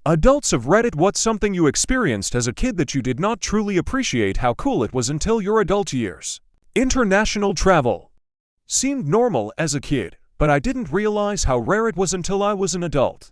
Adults of Reddit, what's something you experienced as a kid that you did not truly appreciate how cool it was until your adult years? International travel. Seemed normal as a kid, but I didn't realize how rare it was until I was an adult.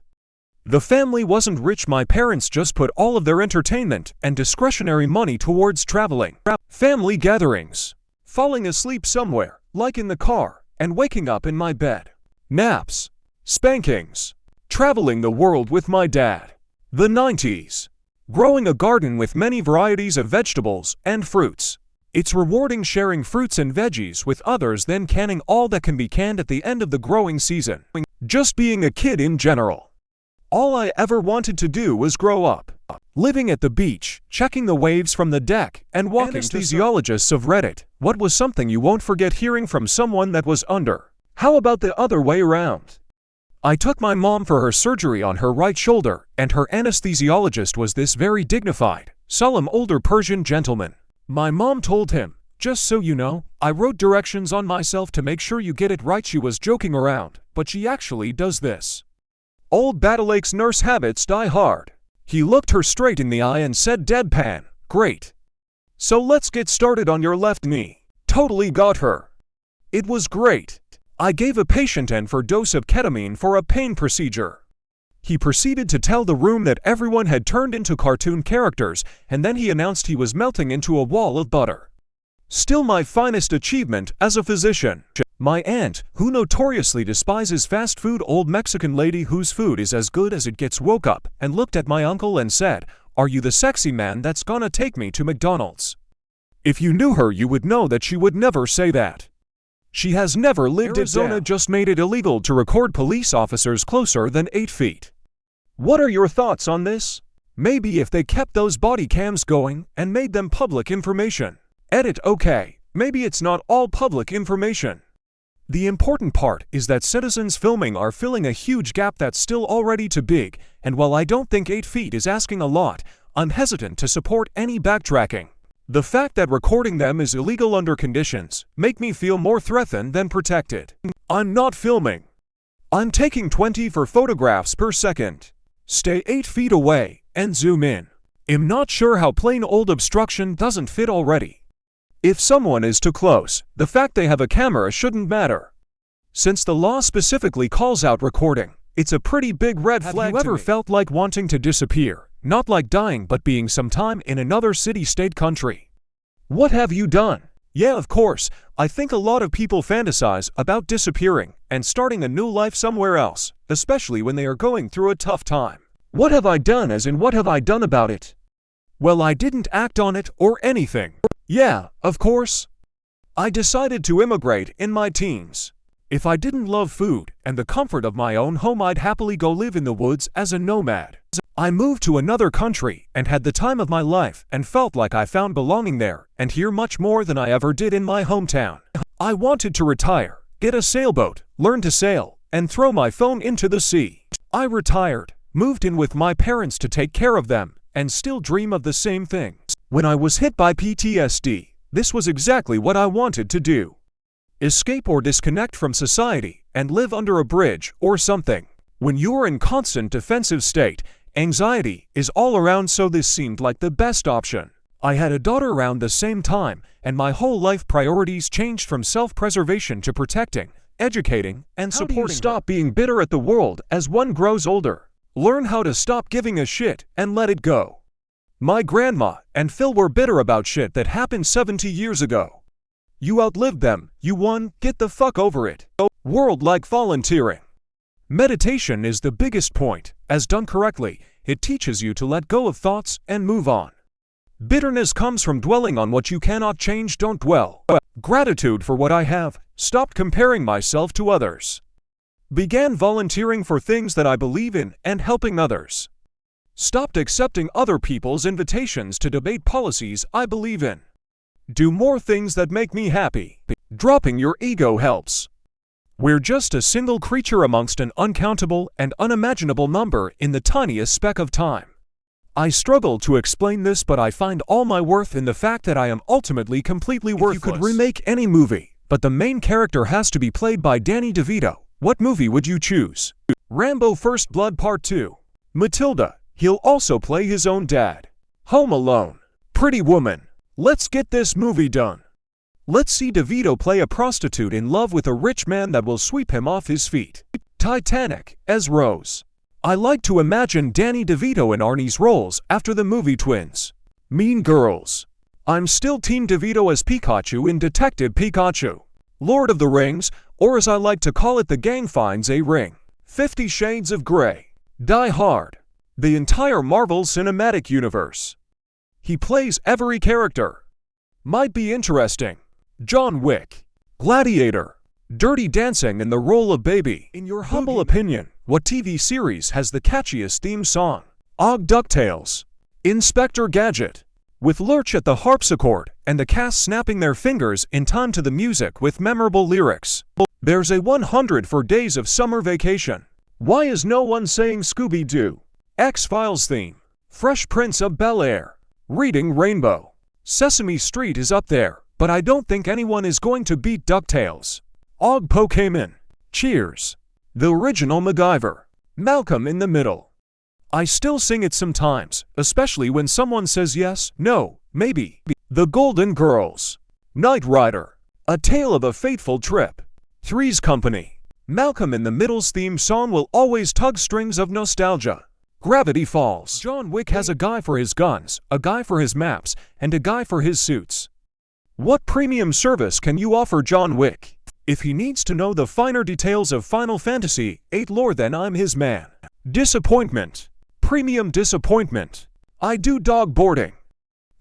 The family wasn't rich, my parents just put all of their entertainment and discretionary money towards traveling. Family gatherings. Falling asleep somewhere, like in the car, and waking up in my bed. Naps. Spankings. Traveling the world with my dad. The 90s. Growing a garden with many varieties of vegetables and fruits. It's rewarding sharing fruits and veggies with others, then canning all that can be canned at the end of the growing season. Just being a kid in general. All I ever wanted to do was grow up. Living at the beach, checking the waves from the deck, and walking. Anesthesiologists of Reddit, what was something you won't forget hearing from someone that was under? How about the other way around? I took my mom for her surgery on her right shoulder, and her anesthesiologist was this very dignified, solemn older Persian gentleman. My mom told him, "Just so you know, I wrote directions on myself to make sure you get it right." She was joking around, but she actually does this. Old Battleache's nurse habits die hard. He looked her straight in the eye and said deadpan, "Great. So let's get started on your left knee." Totally got her. It was great. I gave a patient an overdose of ketamine for a pain procedure. He proceeded to tell the room that everyone had turned into cartoon characters, and then he announced he was melting into a wall of butter. Still my finest achievement as a physician. My aunt, who notoriously despises fast food, old Mexican lady whose food is as good as it gets, woke up and looked at my uncle and said, "Are you the sexy man that's gonna take me to McDonald's?" If you knew her, you would know that she would never say that. She has never lived. Arizona just made it illegal to record police officers closer than 8 feet. What are your thoughts on this? Maybe if they kept those body cams going and made them public information. Edit. Okay, maybe it's not all public information. The important part is that citizens filming are filling a huge gap that's still already too big, and while I don't think 8 feet is asking a lot, I'm hesitant to support any backtracking. The fact that recording them is illegal under conditions make me feel more threatened than protected. I'm not filming. I'm taking 20 photographs per second. Stay 8 feet away and zoom in. I'm not sure how plain old obstruction doesn't fit already. If someone is too close, the fact they have a camera shouldn't matter. Since the law specifically calls out recording, it's a pretty big red flag. Have you ever felt like wanting to disappear? Not like dying, but being sometime in another city, state, country. What have you done? Yeah, of course, I think a lot of people fantasize about disappearing and starting a new life somewhere else, especially when they are going through a tough time. What have I done, as in what have I done about it? Well, I didn't act on it or anything. Yeah, of course. I decided to immigrate in my teens. If I didn't love food and the comfort of my own home, I'd happily go live in the woods as a nomad. I moved to another country and had the time of my life and felt like I found belonging there and here much more than I ever did in my hometown. I wanted to retire, get a sailboat, learn to sail, and throw my phone into the sea. I retired, moved in with my parents to take care of them, and still dream of the same thing. When I was hit by PTSD, this was exactly what I wanted to do. Escape or disconnect from society and live under a bridge or something. When you're in constant defensive state, anxiety is all around, so this seemed like the best option. I had a daughter around the same time, and my whole life priorities changed from self-preservation to protecting, educating, and supporting. How do you stop being bitter at the world as one grows older? Learn how to stop giving a shit and let it go. My grandma and Phil were bitter about shit that happened 70 years ago. You outlived them, you won, get the fuck over it. World like volunteering. Meditation is the biggest point, as done correctly, it teaches you to let go of thoughts and move on. Bitterness comes from dwelling on what you cannot change. Don't dwell. Gratitude for what I have, stopped comparing myself to others. Began volunteering for things that I believe in and helping others. Stopped accepting other people's invitations to debate policies I believe in. Do more things that make me happy. Dropping your ego helps. We're just a single creature amongst an uncountable and unimaginable number in the tiniest speck of time. I struggle to explain this, but I find all my worth in the fact that I am ultimately completely worthless. If you could remake any movie, but the main character has to be played by Danny DeVito, what movie would you choose? Rambo: First Blood Part 2. Matilda, He'll also play his own dad. Home Alone. Pretty Woman. Let's get this movie done. Let's see DeVito play a prostitute in love with a rich man that will sweep him off his feet. Titanic, as Rose. I like to imagine Danny DeVito in Arnie's roles after the movie Twins. Mean Girls. I'm still Team DeVito as Pikachu in Detective Pikachu. Lord of the Rings, or as I like to call it, The Gang Finds a Ring. 50 Shades of Grey. Die Hard. The entire Marvel Cinematic Universe. He plays every character. Might be interesting. John Wick. Gladiator. Dirty Dancing in the role of Baby. In your humble opinion, what TV series has the catchiest theme song? Og DuckTales. Inspector Gadget. With Lurch at the harpsichord and the cast snapping their fingers in time to the music with memorable lyrics. There's a 100 for Days of Summer Vacation. Why is no one saying Scooby-Doo? X-Files theme. Fresh Prince of Bel-Air. Reading Rainbow. Sesame Street is up there, but I don't think anyone is going to beat DuckTales. Og Pokemon. Cheers. The original MacGyver. Malcolm in the Middle. I still sing it sometimes, especially when someone says yes, no, maybe. The Golden Girls. Knight Rider. A Tale of a Fateful Trip. Three's Company. Malcolm in the Middle's theme song will always tug strings of nostalgia. Gravity Falls. John Wick has a guy for his guns, a guy for his maps, and a guy for his suits. What premium service can you offer John Wick? If he needs to know the finer details of Final Fantasy VIII lore, then I'm his man. Disappointment. Premium disappointment. I do dog boarding.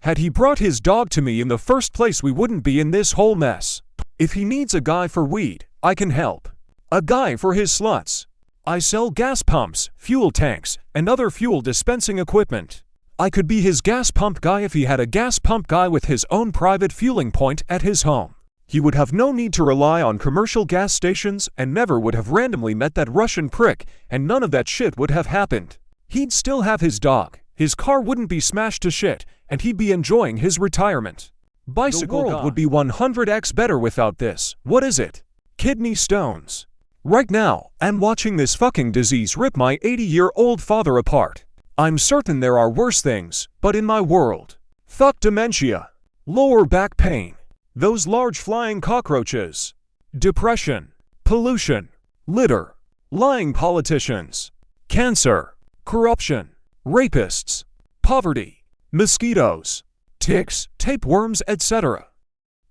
Had he brought his dog to me in the first place, we wouldn't be in this whole mess. If he needs a guy for weed, I can help. A guy for his sluts. I sell gas pumps, fuel tanks, and other fuel dispensing equipment. I could be his gas pump guy if he had a gas pump guy with his own private fueling point at his home. He would have no need to rely on commercial gas stations and never would have randomly met that Russian prick, and none of that shit would have happened. He'd still have his dog, his car wouldn't be smashed to shit, and he'd be enjoying his retirement. Bicycle world would be 100x better without this. What is it? Kidney stones. Right now, I'm watching this fucking disease rip my 80-year-old father apart. I'm certain there are worse things, but in my world. Fuck dementia. Lower back pain. Those large flying cockroaches. Depression. Pollution. Litter. Lying politicians. Cancer. Corruption. Rapists. Poverty. Mosquitoes. Ticks, tapeworms, etc.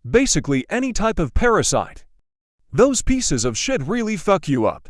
Basically any type of parasite. Those pieces of shit really fuck you up.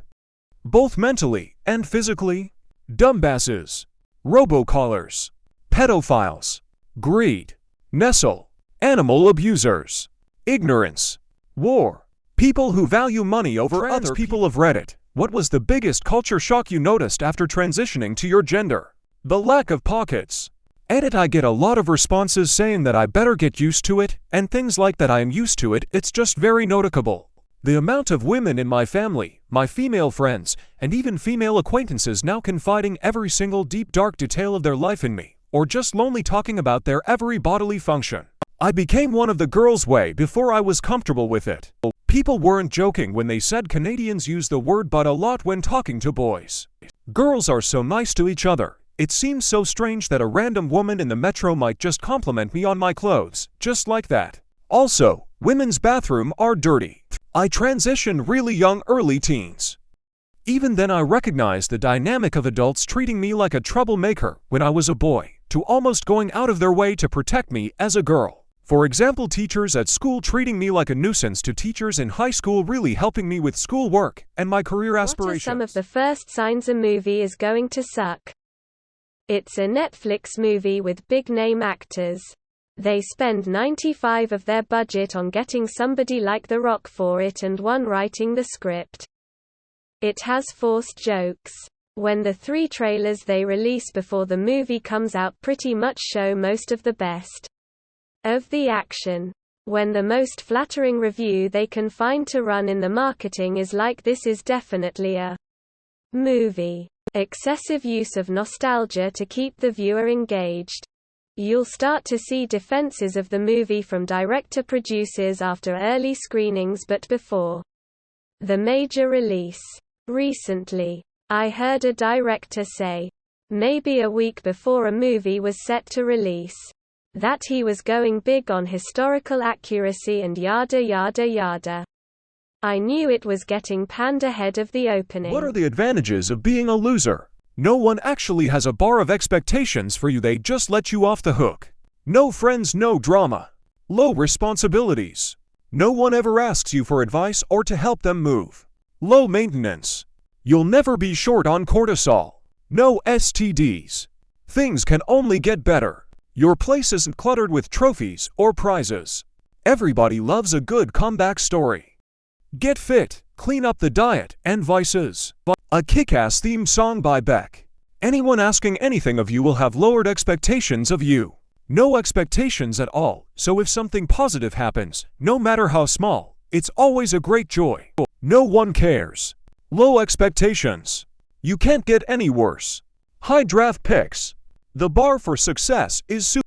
Both mentally and physically. Dumbasses. Robocallers. Pedophiles. Greed. Nestle. Animal abusers. Ignorance. War. People who value money over other people of Reddit. What was the biggest culture shock you noticed after transitioning to your gender? The lack of pockets. Edit. I get a lot of responses saying that I better get used to it, and things like that. I am used to it, it's just very noticeable. The amount of women in my family, my female friends, and even female acquaintances now confiding every single deep dark detail of their life in me, or just lonely talking about their every bodily function. I became one of the girls way before I was comfortable with it. People weren't joking when they said Canadians use the word but a lot when talking to boys. Girls are so nice to each other. It seems so strange that a random woman in the metro might just compliment me on my clothes, just like that. Also, women's bathrooms are dirty. I transitioned really young, early teens. Even then I recognized the dynamic of adults treating me like a troublemaker when I was a boy, to almost going out of their way to protect me as a girl. For example, teachers at school treating me like a nuisance to teachers in high school really helping me with schoolwork and my career aspirations. What are some of the first signs a movie is going to suck? It's a Netflix movie with big-name actors. They spend 95% of their budget on getting somebody like The Rock for it and one writing the script. It has forced jokes. When the 3 trailers they release before the movie comes out pretty much show most of the best of the action. When the most flattering review they can find to run in the marketing is like, "This is definitely a movie." Excessive use of nostalgia to keep the viewer engaged. You'll start to see defenses of the movie from director-producers after early screenings but before the major release. Recently, I heard a director say, maybe a week before a movie was set to release. That he was going big on historical accuracy and yada yada yada. I knew it was getting panned ahead of the opening. What are the advantages of being a loser? No one actually has a bar of expectations for you, they just let you off the hook. No friends, no drama. Low responsibilities. No one ever asks you for advice or to help them move. Low maintenance. You'll never be short on cortisol. No STDs. Things can only get better. Your place isn't cluttered with trophies or prizes. Everybody loves a good comeback story. Get fit, clean up the diet and vices. A kick-ass theme song by Beck. Anyone asking anything of you will have lowered expectations of you. No expectations at all, so if something positive happens, no matter how small, it's always a great joy. No one cares. Low expectations. You can't get any worse. High draft picks. The bar for success is super.